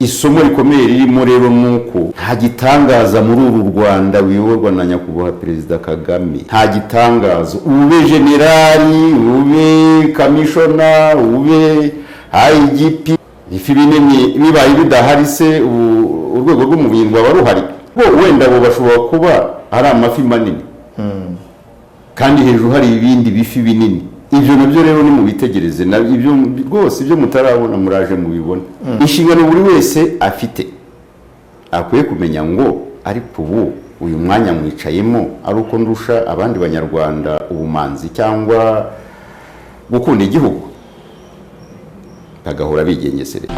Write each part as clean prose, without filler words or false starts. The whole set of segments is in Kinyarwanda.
isomo rikomeye ririmo rero nuko nta gitangaza muri uru Rwanda wiyoborwa na nyakubahwa Perezida Kagame, nta gitangaza ube generali, ube kamishona, ube IGP, ifi binini bibaye bidahari se urwego rw'umubiri rwaba ruhari, wenda bo bashobora kuba ari amafi manini kandi hejuru hari ibindi bifi binini. Ibyo nabyo rero ni mu bitegereze, ibyo rwose ibyo mutarabona muraje mubibona. Inshingano buri wese afite akwiye kumenya ngo ariko ubu uyu mwanya mwicayemo ari uko ndusha abandi banyarwanda ubumanzi cyangwa gukunda igihugu, bagahora bigengeserera.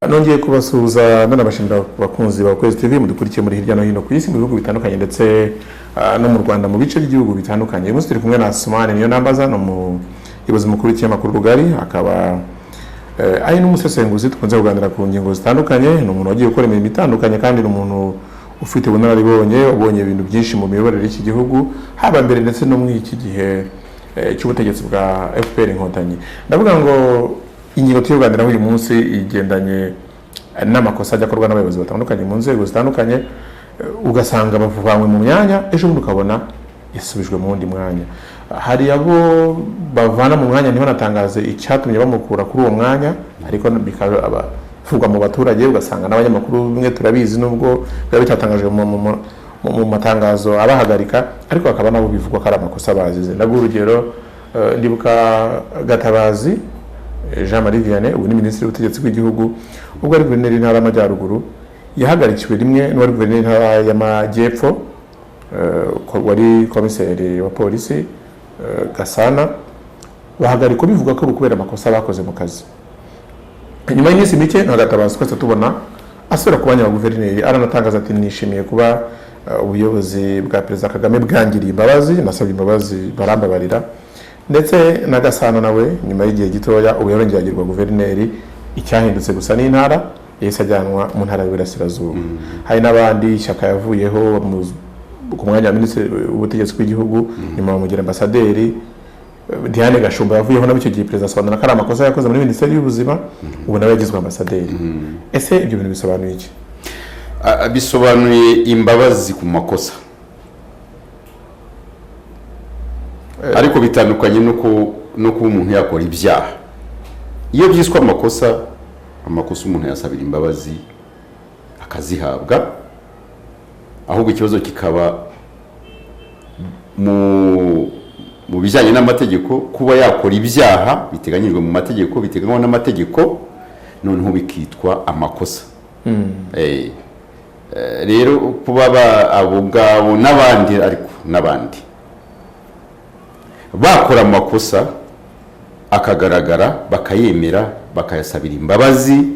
Nongeye kubasuhuza nanabashimira bakunzi ba Kwezi TV mudukurikiye muri hirya no hino ku isi mu bihugu bitandukanye ndetse no mu Rwanda mu bice by'igihugu bitandukanye. Umunsi turi kumwe na Asumani niyo nambaza no mu ibuze mukuru cy'amakuru rugari, akaba ari n'umusesenguzi tukunze kuganira ku ngingo zitandukanye. Ni umuntu wagiye gukora imirimo itandukanye kandi ni umuntu ufite ubunararibonye, ubonye ibintu byinshi mu miyoborere y'iki gihugu haba mbere ndetse no mu iki gihe cy'ubutegetsi bwa FPR Inkotanyi. Ndavuga ngo ingingo tuyoganiraho uyu munsi igendanye n'amakosa ajya akorwa n'abayobozi batandukanye mu nzego zitandukanye, ugasanga bavanywe mu myanya ejo bundi ukabona yasubijwe mu wundi mwanya. Hari abo bavana mu mwanya ntibanatangaze icyatumye bamukura kuri uwo mwanya, ariko bikavugwa mu baturage, ugasanga n'abanyamakuru bimwe turabizi nubwo biba bitatangajwe mu matangazo abahagarika, ariko hakaba nabo bivugwa ko ari amakosa bazize. Ndaguha urugero, ndibuka Gatabazi Jean Marie Vianney, ubu ni minisitiri w'ubutegetsi bw'igihugu, ubwo ari guverineri w'intara y'Amajyaruguru, yahagarikiwe rimwe n'uwari guverineri w'intara y'Amajyepfo, wari komiseri wa polisi Gasana, bahagarikwa bivuga ko kubera amakosa bakoze mu kazi. Nyuma y'iminsi mike nta Gatabazi twese tubona asubira ku mwanya wa guverineri, aranatangaza ati nishimiye kuba ubuyobozi bwa Perezida Kagame bwangiriye imbabazi, nasabye imbabazi barambabarira. Ndetse na Gasana nawe nyuma y'igihe gitoya ubu yarongeye agirwa guverineri, icyahindutse gusa n'intara yahise ajyanwa mu ntara y'Iburasirazuba. Hari n'abandi ishyaka yavuyeho ku mwanya wa minisitiri w'ubutegetsi bw'igihugu, nyuma bamugira ambasaderi. Diane Gashumba yavuyeho nabo icyo gihe perezida asobanura ko ari amakosa yakoze muri minisiteri y'ubuzima, ubu nawe yagizwe ambasaderi. Ese ibyo bintu bisobanuye iki? Bisobanuye imbabazi ku makosa, ariko bitandukanye no kuba umuntu yakora ibyaha. Iyo byiswe amakosa umuntu yasabira imbabazi akazihabwa, ahubwo ikibazo kikaba mu bijyanye n'amategeko, kuba yakora ibyaha biteganyijwe mu mategeko, biteganywa n'amategeko, noneho bikitwa amakosa. Rero kuba abo ngabo n'abandi bakora amakosa akagaragara, bakayemera, bakayasabira imbabazi,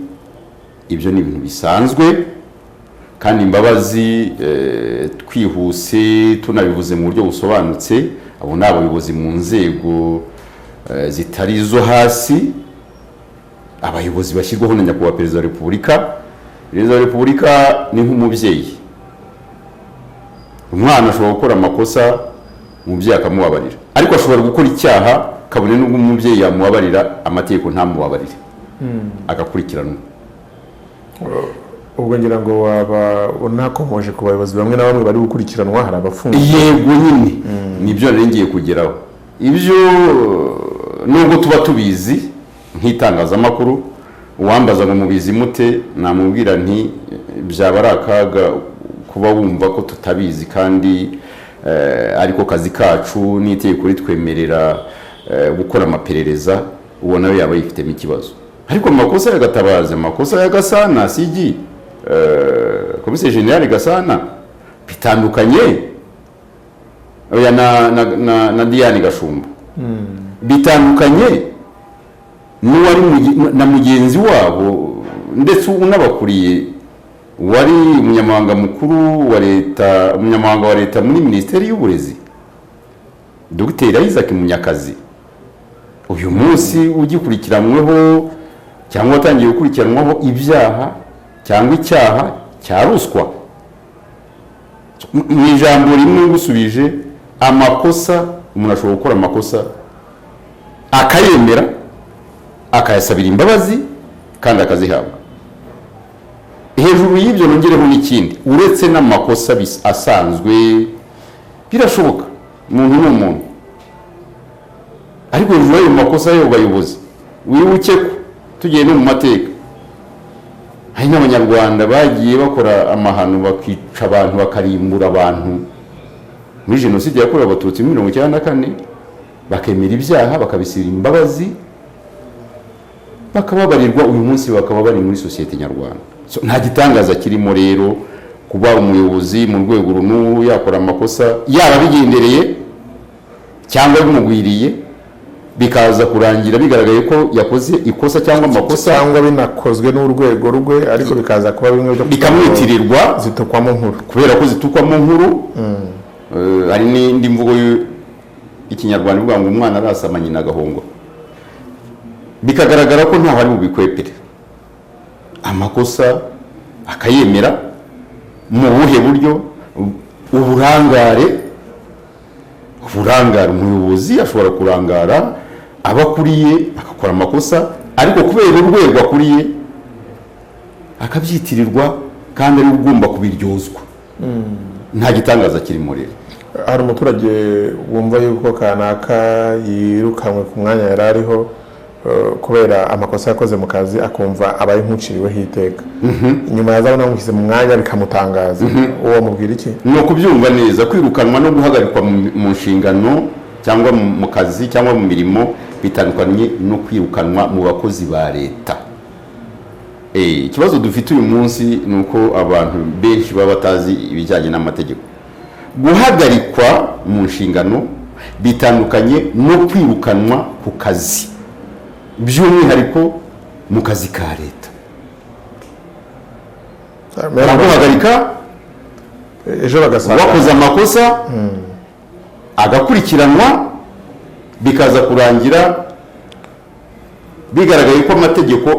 ibyo ni ibintu bisanzwe. Kandi imbabazi twihuse tunabivuze mu buryo busobanutse, abo ni abayobozi mu nzego zitari izo hasi, abayobozi bashyirwaho na nyakubahwa Perezida wa Repubulika. Perezida wa Repubulika ni nk'umubyeyi. Umwana ashobora gukora amakosa, umubyeyi akamubabarira, ariko ashobora gukora icyaha kabone n'ubwo umubyeyi yamubabarira, amategeko ntamubabarire, agakurikiranwa. Ubwo ngira ngo waba unakomoje ku bayobozi bamwe na bamwe bari gukurikiranwa, hari abafunzwe. Yego nyine nibyo ngiye kugeraho. Ibyo nubwo tuba tubizi nk'itangazamakuru, uwambaza ngo mubizi mute, namubwira nti byaba ari akaga kuba wumva ko tutabizi, kandi ariko kazi kacu n'itegeko ritwemerera gukora amaperereza, ubona yo yaba yifitemo ikibazo. Ariko amakosa ya Gatabazi, amakosa ya Gasana CG, komiseri general Gasana, bitandukanye oya na Diane Gashumba, bitandukanye n'uwari na mugenzi wabo ndetse unabakuriye, wari umunyamabanga mukuru wa leta, umunyamabanga wa leta muri minisiteri y'uburezi, Dr. Isaac Munyakazi. Uyu munsi ugikurikiranweho cyangwa watangiye gukurikiranwaho ibyaha cyangwa icyaha cya ruswa. Mu ijambo rimwe gusubije, amakosa umuntu ashobora gukora amakosa akayemera akayasabira imbabazi kandi akazihabwa. Hejuru y'ibyo nongereho n'ikindi, uretse n'amakosa asanzwe birashoboka, umuntu ni umuntu, ariko hejuru y'ayo makosa y'abayobozi wibuke ko tugiye no mu mateka hari n'abanyarwanda bagiye bakora amahano bakica abantu bakarimbura abantu muri jenoside yakorewe abatutsi muri 1994, bakemera ibyaha bakabisira imbabazi bakababarirwa, uyu munsi bakaba bari muri sosiyete nyarwanda. Nta gitangaza kirimo rero kuba umuyobozi mu rwego runuru yakora amakosa yaba bigendereye cyangwa bimugwiriye bikaza kurangira bigaragaye ko yakoze ikosa cyangwa amakosa cyangwa binakozwe n'urwego rwe ariko bikaza kuba bimwe bikamwitirirwa zitukwamo nkuru, kubera ko zitukwamo nkuru. Hari n'indi mvugo y'ikinyarwanda ivuga ngo umwana arasama nyina agahongo, bikagaragara ko ntaho ari bubikwepere. Amakosa akayemera mu buhe buryo? Uburangare, umuyobozi ashobora kurangara abakuriye akakora amakosa, ariko kubera urwego akuriye akabyitirirwa kandi ari ugomba kubiryozwa. Nta gitangaza kirimo rero. Hari umuturage wumva yuko kanaka yirukanwe ku mwanya yari ariho kubera amakosa yakoze mu kazi, akumva abaye nk'uciriweho iteka, nyuma yazabona bamushyize mu mwanya bikamutangaza, uwo mubwira iki? Ni ukubyumva neza, kwirukanwa no guhagarikwa mu nshingano cyangwa mu kazi cyangwa mu mirimo bitandukanye no kwirukanwa mu bakozi ba leta. Ikibazo dufite uyu munsi ni uko abantu benshi baba batazi ibijyanye n'amategeko. Guhagarikwa mu nshingano bitandukanye no kwirukanwa ku kazi, by'umwihariko mu kazi ka leta. Baraguhagarika ejo bagasanga wakoze amakosa agakurikiranwa, bikaza kurangira bigaragaye ko amategeko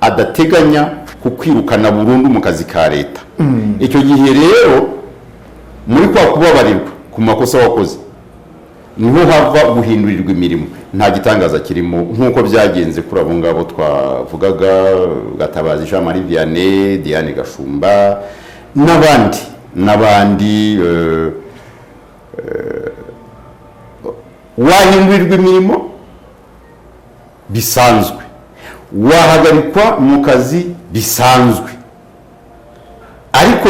adateganya kukwirukana burundu mu kazi ka leta. Icyo gihe rero muri kwa kubabarirwa ku makosa wakoze niho hava guhindurirwa imirimo. Nta gitangaza kirimo, nk'uko byagenze kuri abo ngabo twavugaga, Gatabazi Jean Marie Vianney, Diane Gashumba n'abandi wahindurirwa imirimo bisanzwe, wahagarikwa mu kazi bisanzwe, ariko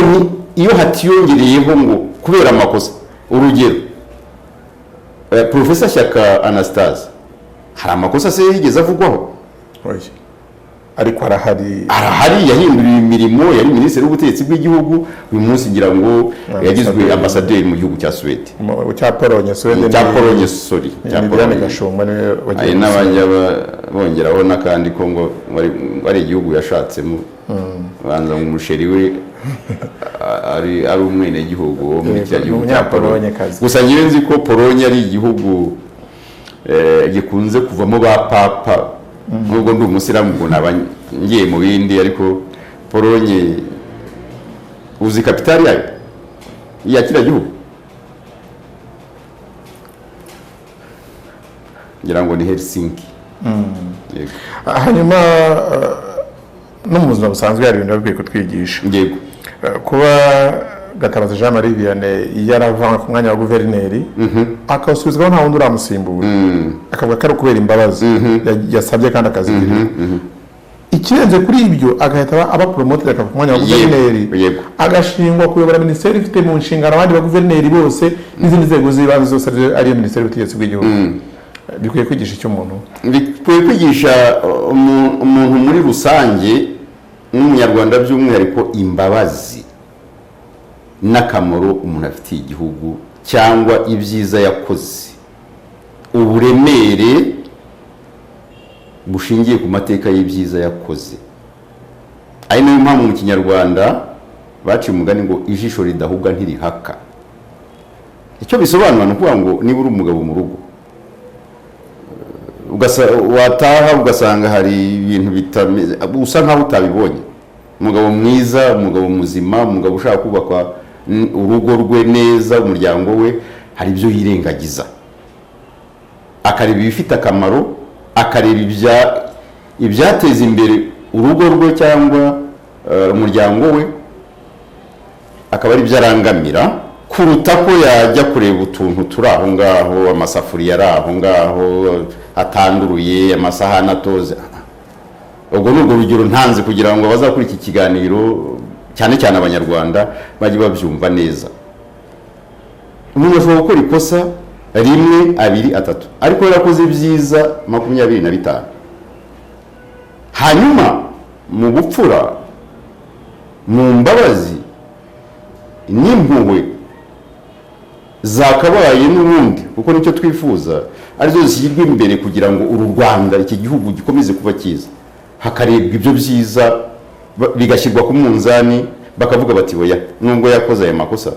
iyo hatiyongereyeho ngo kubera amakosa. Urugero, Professor Shyaka Anastase, hari amakosa se yigeze avugwaho? Ariko arahari yahinduriye imirimo, yari minisitiri w'ubutegetsi bw'igihugu, uyu munsi ngira ngo yagizwe ambasaderi mu gihugu cya Suwede, cya Polonye. Diane Gashumba n'abajya bongeraho n'akandi ko ngo ari igihugu yashatsemo, banza ngo umusheri we ari umwenegihugu wo muri cya gihugu cya Polonye. Gusa ngewe nzi ko Polonye ari igihugu gikunze kuvamo ba papa, nubwo ndi umusiramu ngo naba ngiye mu bindi, ariko Polonye uzi kapitali yayo ya kiriya gihugu? ngira ngo ni Helsinki. Hanyuma no mu buzima busanzwe hari ibintu bikwiye kutwigisha. Yego. Kuba Gatabazi Jean Marie Vianney yaravanywe ku mwanya wa guverineri akawusubizwaho nta wundi uramusimbura, akavuga ko ari ukubera imbabazi yasabye kandi akazigira. Ikirenze kuri ibyo agahita aba promoted akava ku mwanya wa guverineri, agashingwa kuyobora minisiteri ifite mu nshingano abandi ba guverineri bose n'izindi nzego z'ibanze zose ariyo minisiteri y'ubutegetsi bw'igihugu. Bikwiye kwigisha icyo umuntu, bikwiye kwigisha umuntu muri rusange n'umunyarwanda by'umwihariko imbabazi n'akamaro umuntu afitiye igihugu cyangwa ibyiza yakoze, uburemere bushingiye ku mateka y'ibyiza yakoze. Ari nayo mpamvu mu kinyarwanda baciye umugani ngo ijisho ridahubwa ntirihaka. Icyo bisobanura ni ukuvuga ngo niba uri umugabo mu rugo wataha ugasanga hari ibintu bitameze, usa nkaho utabibonye, umugabo mwiza, umugabo muzima, umugabo ushaka kubaka urugo rwe neza, umuryango we, hari ibyo yirengagiza, akareba ibifite akamaro, akareba ibyateza imbere urugo rwe cyangwa umuryango we, akaba ari byo arangamira, kuruta ko yajya kureba utuntu turi aho ngaho, amasafuriya ari aho ngaho atanduruye, amasahani atoze. Ubwo ni urwo rugero ntanze kugira ngo abazakora iki kiganiro cyane cyane abanyarwanda bajye babyumva neza. Umuntu ashobora gukora ikosa rimwe, abiri, atatu, ariko yarakoze byiza 25, hanyuma mu bupfura, mu mbabazi n'impuhwe zakabaye n'ubundi, kuko nicyo twifuza, arizo zishyirwa imbere kugira ngo uru Rwanda, iki gihugu gikomeze kuba cyiza, hakarebwa ibyo byiza bigashyirwa ku munzani, bakavuga bati oya, nubwo yakoze aya makosa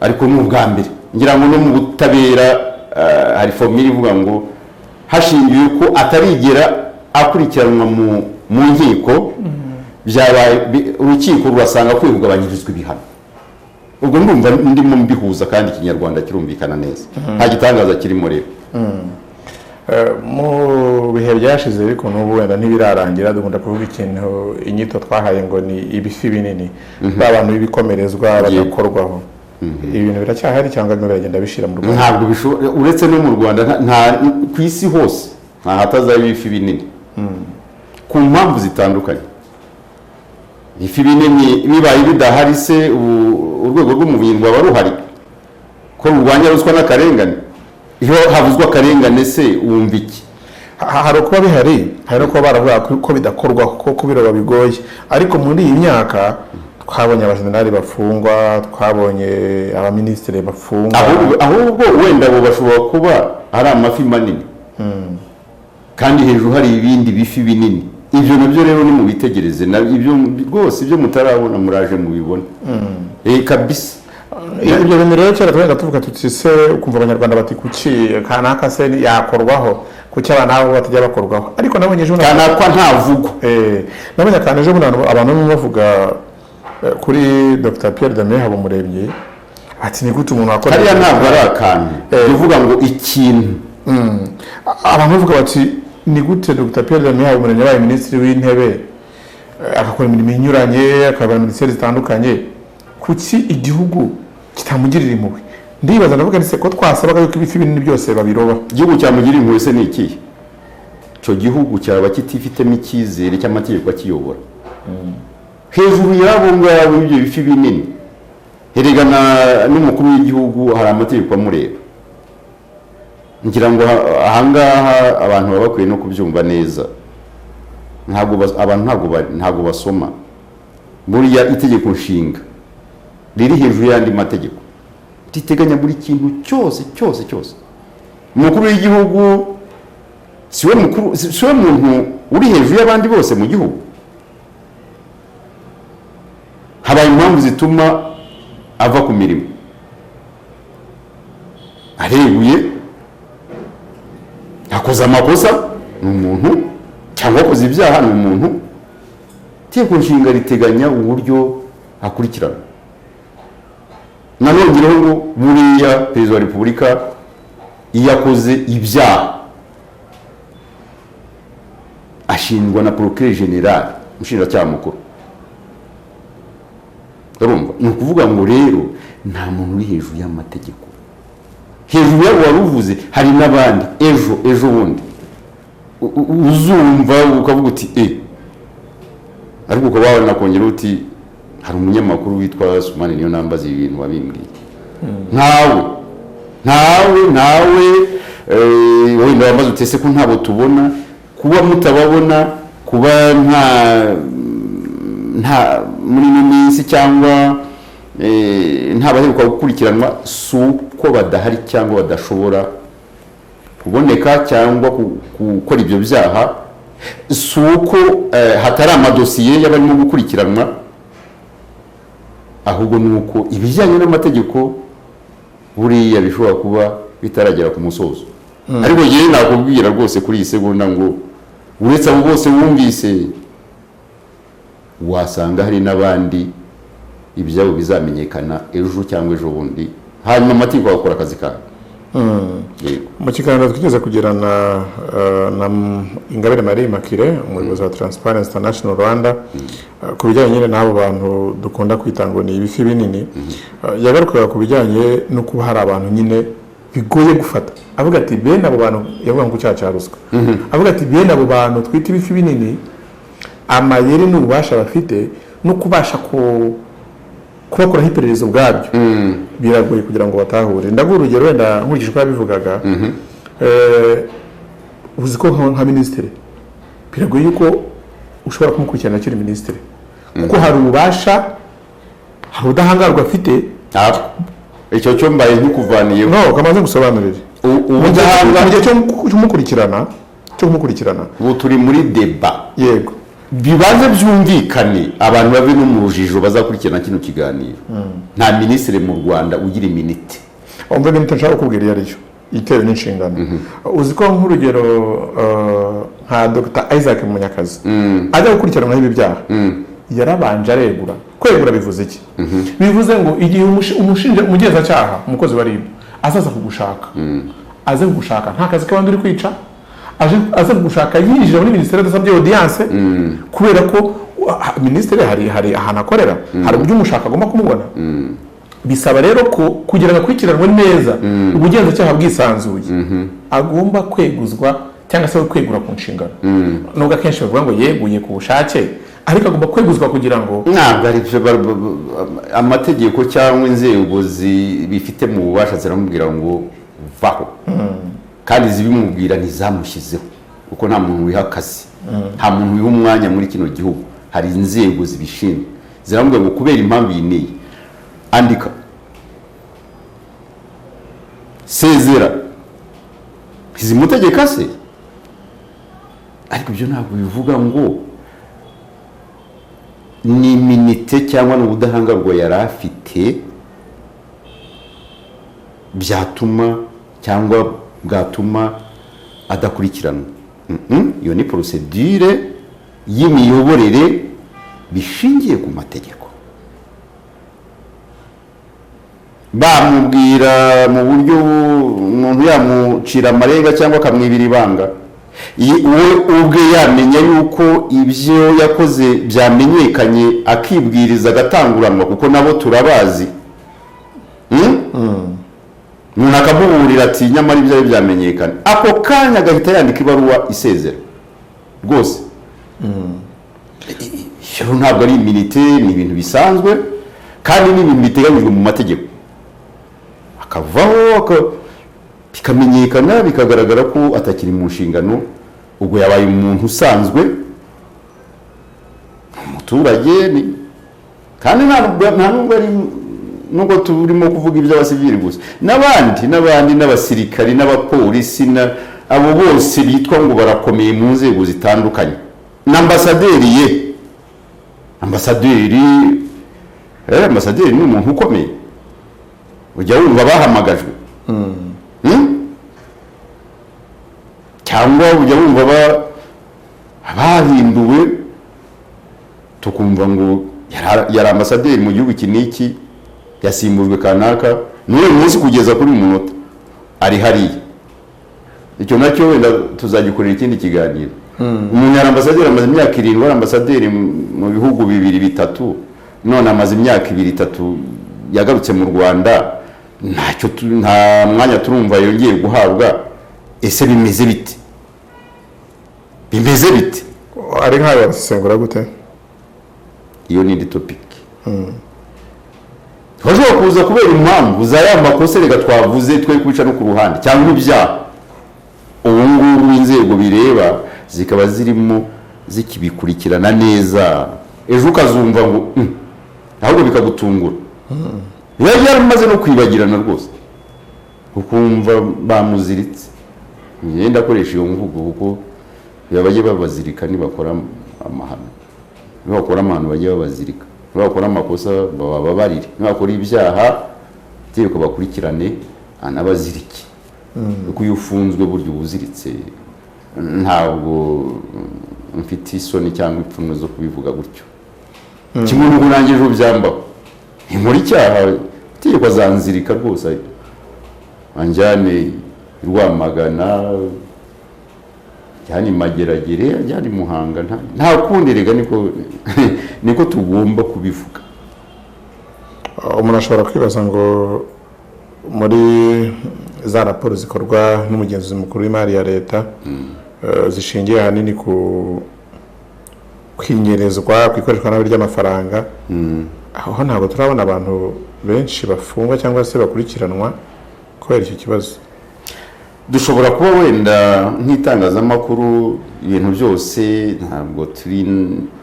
ariko ni ubwa mbere. Ngira ngo no mu butabera hari formule ivuga ngo hashingiwe ko atarigera akurikiranwa mu nkiko, byabaye urukiko rurasanga ko kugabanyirizwa ibihano. Ubwo ndumva ndimo mbihuza kandi ikinyarwanda kirumvikana neza, nta gitangaza kirimo rero. Mu bihe byashize ariko n'ubu wenda ntibirarangira, dukunda kuvuga ikintu, inyito twahaye ngo ni ibifi binini, abantu b'ibikomerezwa badakorwaho. Ibintu biracyahari cyangwa biragenda bishira mu Rwanda? Ntabwo bishobora, uretse no mu Rwanda, ku isi hose nta hatazaba ibifi binini, ku mpamvu zitandukanye. Ibifi binini bibaye bidahari se urwego rw'umuvunyi rwaba ruhari ko rurwanya ruswa n'akarengane? Iyo havuzwe akarengane se wumva iki? Hari kuba bihari, hari no kuba baravuga ko bidakorwa kuko biroba bigoye, ariko muri iyi myaka twabonye abajenerali bafungwa, twabonye abaminisitiri bafungwa. Ahubwo wenda bo bashobora kuba ari amafi manini, kandi hejuru hari ibindi bifi binini. Ibyo nabyo rero ni mu bitegereze, ibyo rwose ibyo mutarabona muraje mubibona. Kabisa. Ibyo bintu rero cyera twenda tuvuga tuti se, ukumva abanyarwanda bati kuki kanaka se yakorwaho, kuki abana nabo batajya bakorwaho. Ariko nabonye ejo kanaka ntavugo, nabonye kandi ejo abantu bavuga kuri Dr Pierre Damien Habumuremyi, ati ni gute umuntu akora hariya ntabwo ari akantu bivuga ngo ikintu. Abantu bavuga bati ni gute Dr Pierre Damien Habumuremyi yabaye minisitiri w'intebe, agakora imirimo inyuranye, akaba minisiteri zitandukanye, kuki igihugu kitamugirira impuhwe? Ndibaza ndavuga nise ko twasabaga yuko ibifi binini byose babiroba. Igihugu cyamugirira impuhwe se ni iki? Cyo gihugu cyaba kitifitemo icyizere cy'amategeko akiyobora. Hejuru yabo ngabo ibyo bifi binini, heregana n'umukuru w'igihugu hari amategeko amureba. Ngira ngo ahangaha abantu baba bakwiye no kubyumva neza. Ntabwo basoma. Buriya itegeko nshinga riri hejuru y'andi mategeko, riteganya buri kintu cyose. Umukuru w'igihugu siwe muntu uri hejuru y'abandi bose mu gihugu. Habaye impamvu zituma ava ku mirimo, areguye, akoze amakosa ni umuntu, cyangwa akoze ibyaha ni umuntu. Itegeko nshinga riteganya uburyo akurikirana. Nanongereho ngo buriya perezida wa repubulika iyo akoze ibyaha ashingwa na procureur general, umushinjacyaha mukuru. Urumva, ni ukuvuga ngo rero nta muntu uri hejuru y'amategeko. Hejuru yabo waruvuze hari n'abandi ejo bundi uzumva ukavuga uti ariko ukaba wabona kongera uti hari umunyamakuru witwa Sumani niyo nambaza ibintu wabimbwiye. Ntawe wenda wambaza utese ko ntabo tubona, kuba mutababona, kuba nta muri minsi cyangwa nta baheruka gukurikiranwa, suko badahari cyangwa badashobora kuboneka cyangwa gukora ibyo byaha, suko hatari amadosiye y'abarimo gukurikiranwa, ahubwo nuko ibijyanye n'amategeko buriya bishobora kuba bitaragera ku musozo. Ariko yewe nakubwira rwose kuri iyi segonda ngo uretse abo bose wumvise, wasanga hari n'abandi ibyabo bizamenyekana ejo cyangwa ejo bundi hanyuma amategeko agakora akazi kayo. Mu kiganiro twigeze kugirana na Ingabire Marie Immaculée umuyobozi wa Transparency International Rwanda ku bijyanye nyine n'abo bantu dukunda kwita ngo ni ibifi binini, yagarukaga ku bijyanye no kuba hari abantu nyine bigoye gufata, avuga ati bene abo bantu, yavuga ngo cyaha cya ruswa, avuga ati bene abo bantu twita ibifi binini, amayeri n'ububasha bafite no kubasha kubakuraho iperereza ubwabyo biragoye kugira ngo batahure. Ndaguha urugero wenda nkurikije uko yabivugaga, uzi ko nka minisitiri biragoye yuko ushobora kumukurikirana akiri minisitiri kuko hari ububasha, hari ubudahangarwa afite. Icyo cyo mbaye nk'ukuvaniyeho. No, kamaze gusobanurira mu gihe cyo kumukurikirana ubu turi muri deba. Yego, bibanze byumvikane abantu babe no mu rujijo bazakurikirana kino kiganiro. Nta minisitiri mu Rwanda ugira iminite. umva n'imite nshaka kukubwira iyo ariyo itewe n'inshingano. Uzi ko nk'urugero nka Dr. Isaac Munyakazi ajya gukurikirana ibi byaha yarabanje aregura. Kwegura bivuze iki? Bivuze ngo igihe umugenzacyaha umukozi wa RIB azaza kugushaka, aze kugushaka nta kazi k'abandi uri kwica, aze kugushaka yinjira muri minisiteri adasabye audience, kubera ko minisiteri hari ahantu akorera, hari uburyo umushaka agomba kumubona. Bisaba rero ko kugira ngo akurikiranwe neza ubugenzacyaha bwisanzuye agomba kweguzwa cyangwa se kwegura ku nshingano. Nubwo akenshi bavuga ngo yeguye ku bushake, ariko agomba kweguzwa kugira ngo ntabwo ari amategeko cyangwa inzego bifite mu bubasha ziramubwira ngo vaho, kandi zibimubwira ntizamushyizeho kuko nta muntu wiha akazi, nta muntu wiha umwanya muri kino gihugu. Hari inzego zibishinzwe ziramubwira ngo kubera impamvu iyi n'iyi andika, sezera, ntizimutegeka se. Ariko ibyo ntabwo bivuga ngo ni iminite cyangwa n'ubudahangarwa yari afite byatuma cyangwa bwatuma adakurikiranwa. Iyo ni procedure y'imiyoborere bishingiye ku mategeko. Bamubwira mu buryo umuntu yamucira amarenga cyangwa akamwibira ibanga, we ubwe yamenya yuko ibyo yakoze byamenyekanye akibwiriza agatanguranwa, kuko nabo turabazi. Umuntu akamuburira ati nyamara ibyo byamenyekana, ako kanya agahita yandika ibaruwa isezera rwose. Iyo ntabwo ari iminite, ni ibintu bisanzwe kandi ni ibintu biteganyijwe mu mategeko. Akavaho bikamenyekana bikagaragara ko atakiri mu nshingano, ubwo yabaye umuntu usanzwe, umuturage. Kandi nta nubwo ari nubwo turimo kuvuga iby'abasivili gusa, n'abandi n'abasirikari n'abapolisi, abo bose bitwa ngo barakomeye mu nzego zitandukanye. N'ambasaderi ambasaderi ni umuntu ukomeye, ujya wumva bahamagajwe cyangwa ujya wumva bahinduwe, tukumva ngo yari ambasaderi mu gihugu iki n'iki, yasimbujwe kanaka, n'uyu munsi kugeza kuri uyu munota ari hariya. Icyo nacyo wenda tuzagikorera ikindi kiganiro. Umuntu yari ambasaderi amaze imyaka 7, ari ambasaderi mu bihugu 2-3, none amaze imyaka 2-3 yagarutse mu Rwanda, nta mwanya turumva yongeye guhabwa. Ese bimeze bite? Ari nkayo yasengura gute? Iyo ni topic. Hashobora kuza kubera impamvu za ya makosa rega twavuze twe kwica no ku ruhande cyangwa ibyaha. Ubu ngubu inzego bireba zikaba zirimo zikibikurikirana neza, ejo ukazumva ngo ahubwo bikagutungura. Yaramaze no kwibagirana rwose, ukumva bamuziritse. Ngenda akoresha iyo mvugo kuko yabaye babazirika nibakora amahano, nibakora amahano bagiye babazirika, nibakora amakosa bababarire, nibakora ibyaha tegeko bakurikirane anabaziriki. Uko yufunzwe buryo ubuziritse, ntabwo mfite isoni cyangwa ipfunwe zo kubivuga gutyo. Kimwe n'uko nangije ubyambaho, muri cyaha amategeko azanzirika rwose anjyane Rwamagana, ajyane Mageragere, ajyane Muhanga, nta kundi rega niko tugomba kubivuga. Umuntu ashobora kwibaza ngo muri za raporo zikorwa n'umugenzuzi mukuru w'imari ya leta zishingiye ahanini ku kwinyerezwa, kwikoreshwa nabi ry'amafaranga, aho ntabwo turabona abantu benshi bafungwa cyangwa se bakurikiranwa kubera icyo kibazo. Dushobora kuba wenda nk'itangazamakuru ibintu byose ntabwo turi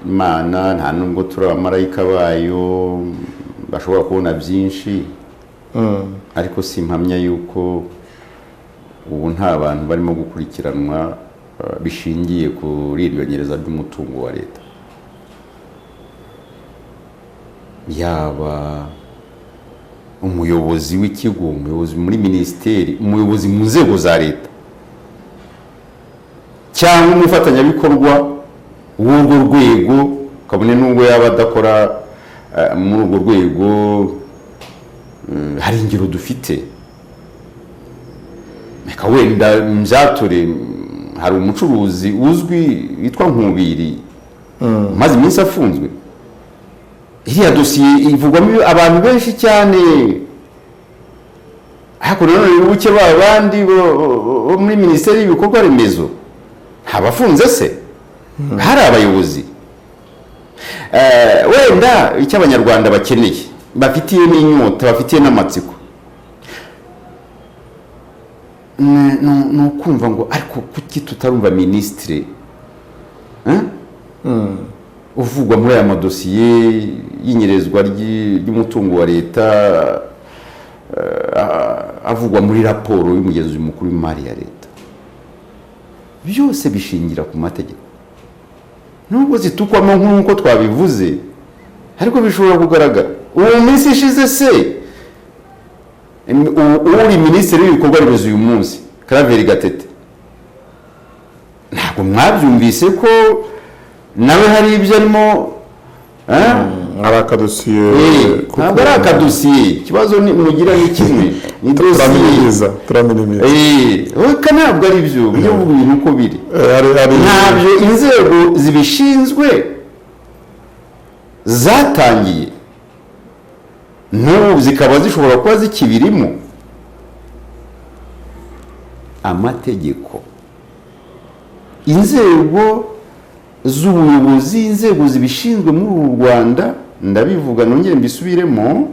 Imana, nta nubwo turi abamarayika bayo bashobora kubona byinshi, ariko simpamya yuko ubu nta bantu barimo gukurikiranwa bishingiye kuri iryo nyereza ry'umutungo wa leta, yaba umuyobozi w'ikigo, umuyobozi muri minisiteri, umuyobozi mu nzego za leta, cyangwa umufatanyabikorwa w'urwo rwego, kabone n'ubwo yaba adakora muri urwo rwego. Hari ingero dufite, reka wenda mbyatore, hari umucuruzi uzwi witwa Nkubiri maze iminsi afunzwe. Iriya dosiye ivugwamo abantu benshi cyane, ariko nanone ubuke b'abandi bo muri minisiteri y'ibikorwa remezo ntabafunze se, hari abayobozi. Wenda icyo abanyarwanda bakeneye, bafitiye n'inyota, bafitiye n'amatsiko, ni ukumva ngo ariko kuki tutarumva minisitiri uvugwa muri aya madosiye y'inyerezwa ry'umutungo wa leta, avugwa muri raporo y'umugenzuzi mukuru w'imari ya leta. Byose bishingira ku mategeko, nubwo zitukwamo nk'uko twabivuze, ariko bishobora kugaragara. Uwo minsi ishize se uri minisitiri w'ibikorwa remezo uyu munsi Claver Gatete, ntabwo mwabyumvise ko nawe hari ibyo arimo ari akadosiye? Ntabwo ari akadosiye, ikibazo mugira ni kimwe, ni dosiye turaminimiza. Ntabwo ari byo, ujye uvuga ibintu uko biri. Ntabyo inzego zibishinzwe zatangiye, n'ubu zikaba zishobora kuba zikibirimo. Amategeko, inzego z'ubuyobozi, inzego zibishinzwe muri uru Rwanda, ndabivuga nongere mbisubiremo,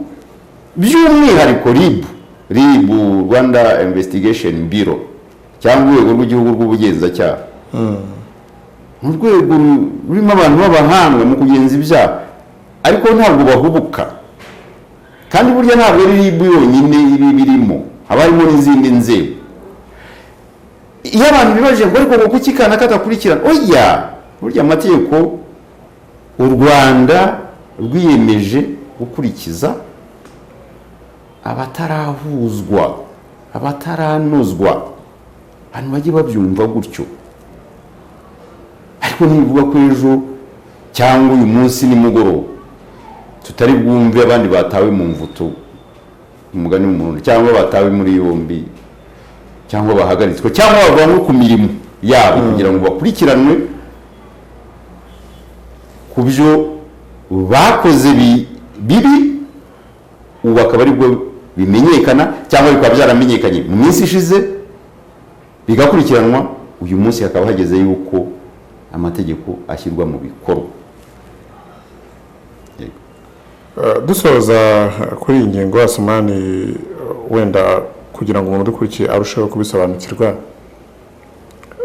by'umwihariko RIB, Rwanda Investigation Bureau, cyangwa urwego rw'igihugu rw'ubugenzacyaha, urwego rurimo abantu b'abahanga mu kugenza ibyaha, ariko ntabwo bahubuka. Kandi burya ntabwo ari RIB yonyine ibi birimo, haba harimo n'izindi nzego. Iyo abantu bibaje ngo ariko kuki kana katakurikirana, oya, burya amategeko u Rwanda rwiyemeje gukurikiza, abatarahuzwa, abataranozwa, abantu bajye babyumva gutyo. Ariko ntibivuga ko ejo cyangwa uyu munsi nimugoroba tutari bwumve abandi batawe mu mvuto, umugani w'umuntu, cyangwa batawe muri yombi, cyangwa bahagaritswe, cyangwa bavanwe ku mirimo yabo kugira ngo bakurikiranwe ku byo bakoze bibi, ubu akaba aribwo bimenyekana, cyangwa bikaba byaramenyekanye mu minsi ishize bigakurikiranwa. Uyu munsi hakaba hageze yuko amategeko ashyirwa mu bikorwa. Dusoza kuri iyi ngingo, Asumani, wenda kugira ngo umuntu udukurikiye arusheho kubisobanukirwa,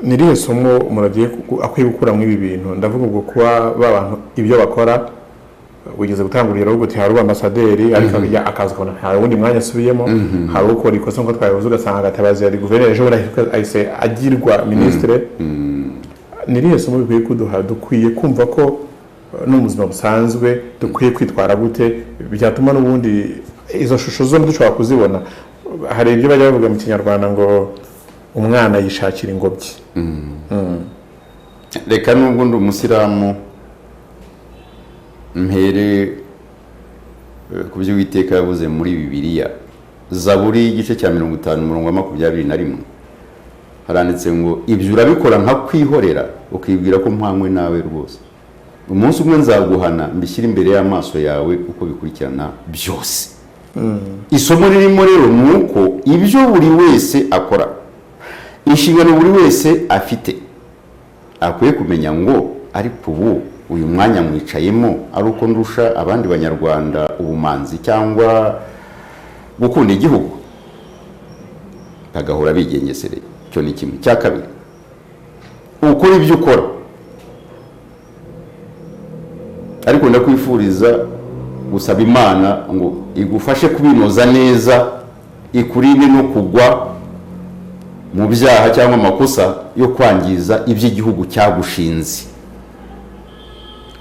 ni irihe somo umuntu akwiye gukura muri ibi bintu? Ndavuga ubwo kuba bantu ibyo bakora, wigeze gutanga urugero rwo guti hari ambasaderi ariko akaza kubona hari ubundi mwanya asubiyemo, hari ukora ikosa ngo twabivuze ugasanga Gatabazi yari guverineri ejo ahise agirwa minisitiri. Ni irihe somo bikwiye kuduha? Dukwiye kumva ko no mu buzima busanzwe dukwiye kwitwara gute byatuma n'ubundi izo shusho zo dushobora kuzibona? Hari ibyo bajya bavuga mu Kinyarwanda ngo umwana yishakira ingobyi. Reka nubwo ndi umusiramu mpere ku byo Uwiteka yavuze muri Bibiliya. Zaburi igice cya 50:21 haranditse ngo ibyo urabikora nka kwihorera ukibwira ko mpanywe nawe rwose. Umunsi umwe nzaguhana mbishyira imbere y'amaso yawe uko bikurikirana byose. Isomo ririmo rero nuko ibyo buri wese akora, inshingano buri wese afite, akwiye kumenya ngo ariko ubu uyu mwanya mwicayemo ari uko ndusha abandi banyarwanda ubumanzi cyangwa gukunda igihugu, bagahora bigengesereye. Cyo ni kimwe. Cya kabiri, ukora ibyo ukora, ariko ndakwifuriza gusaba Imana ngo igufashe kubinoza neza, ikurinde no kugwa mu byaha cyangwa amakosa yo kwangiza iby'igihugu cyagushinze.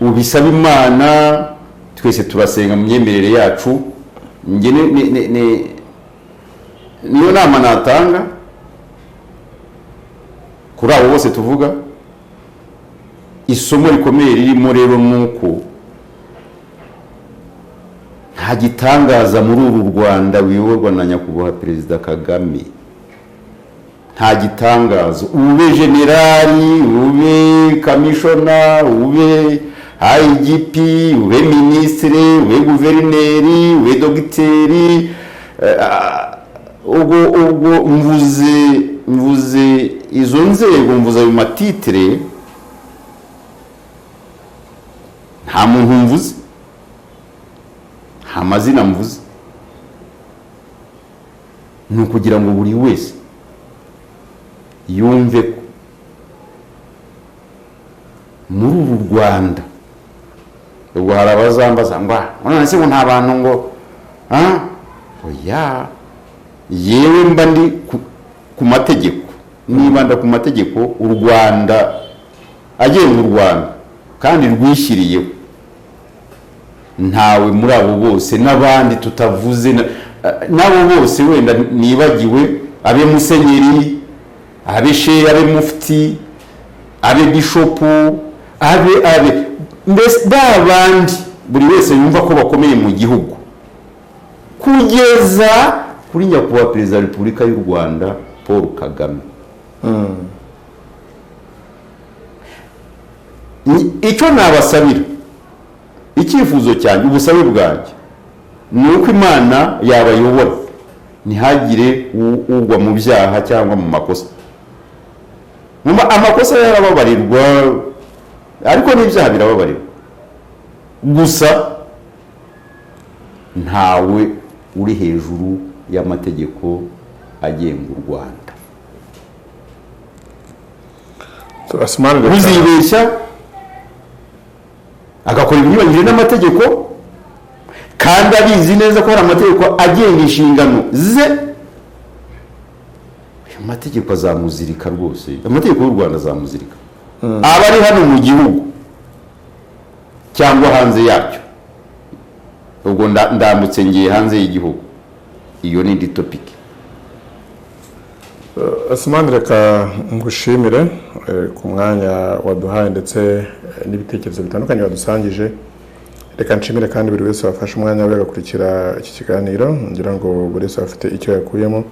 Ubisaba Imana, twese turasenga mu myemerere yacu. Nge niyo nama natanga kuri abo bose tuvuga. Isomo rikomeye ririmo rero nuko nta gitangaza muri uru Rwanda wiyoborwa na nyakubahwa Perezida Kagame. Nta gitangaza, ube generali, ube kamishona, ube IGP, ube ministre, ube guverineri, ube dogiteri, ubwo mvuze izo nzego, mvuze ayo matitire, nta muntu mvuze, nta mazina mvuze. Ni ukugira ngo buri wese yumve ko muri uru Rwanda, ubwo hari abazambaza ngo none se ngo nta bantu ngo oya, yewe mba ndi ku mategeko, nibanda ku mategeko u Rwanda agenga u Rwanda kandi rwishyiriyeho. Ntawe muri abo bose n'abandi tutavuze nabo bose wenda nibagiwe, abe musenyeri, abe shehe, abe mufti, abe bishopu, abe mbese babandi buri wese yumva ko bakomeye mu gihugu, kugeza kuri nyakubahwa Perezida wa Repubulika y'u Rwanda Paul Kagame. Icyo nabasabira, icyifuzo cyanjye, ubusabe bwanjye, ni uko Imana yabayobora, ntihagire ugwa mu byaha cyangwa mu makosa. Amakosa yarababarirwa, ariko n'ibyaha birababarirwa. Gusa ntawe uri hejuru y'amategeko agenga u Rwanda. Uzibeshya agakora ibinyuranyije n'amategeko kandi abizi neza ko hari amategeko agenga inshingano ze, amategeko azamuzirika rwose. Amategeko y'u Rwanda azamuzirika. Abari hano mu gihugu cyangwa hanze yacyo, ubwo ndambutse ngiye hanze y'igihugu, iyo ni indi topic. Asmani, reka ngushimire ku mwanya waduhaye ndetse n'ibitekerezo bitandukanye wadusangije. Reka nshimire kandi buri wese wafashe umwanya we agakurikira iki kiganiro, ngira ngo buri wese afite icyo yakuyemo.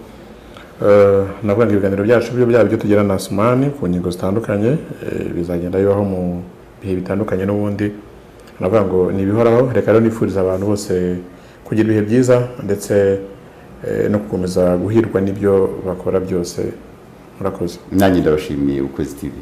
Navuga ngo ibiganiro byacu byaba ibyo tugirana na Asmani ku ngingo zitandukanye bizagenda bibaho mu bihe bitandukanye n'ubundi. Navuga ngo ni ibihoraho. Reka rero nifuriza abantu bose kugira ibihe byiza ndetse no gukomeza guhirwa n'ibyo bakora byose. Murakoze. Nanjye ndabashimiye Ukwezi TV.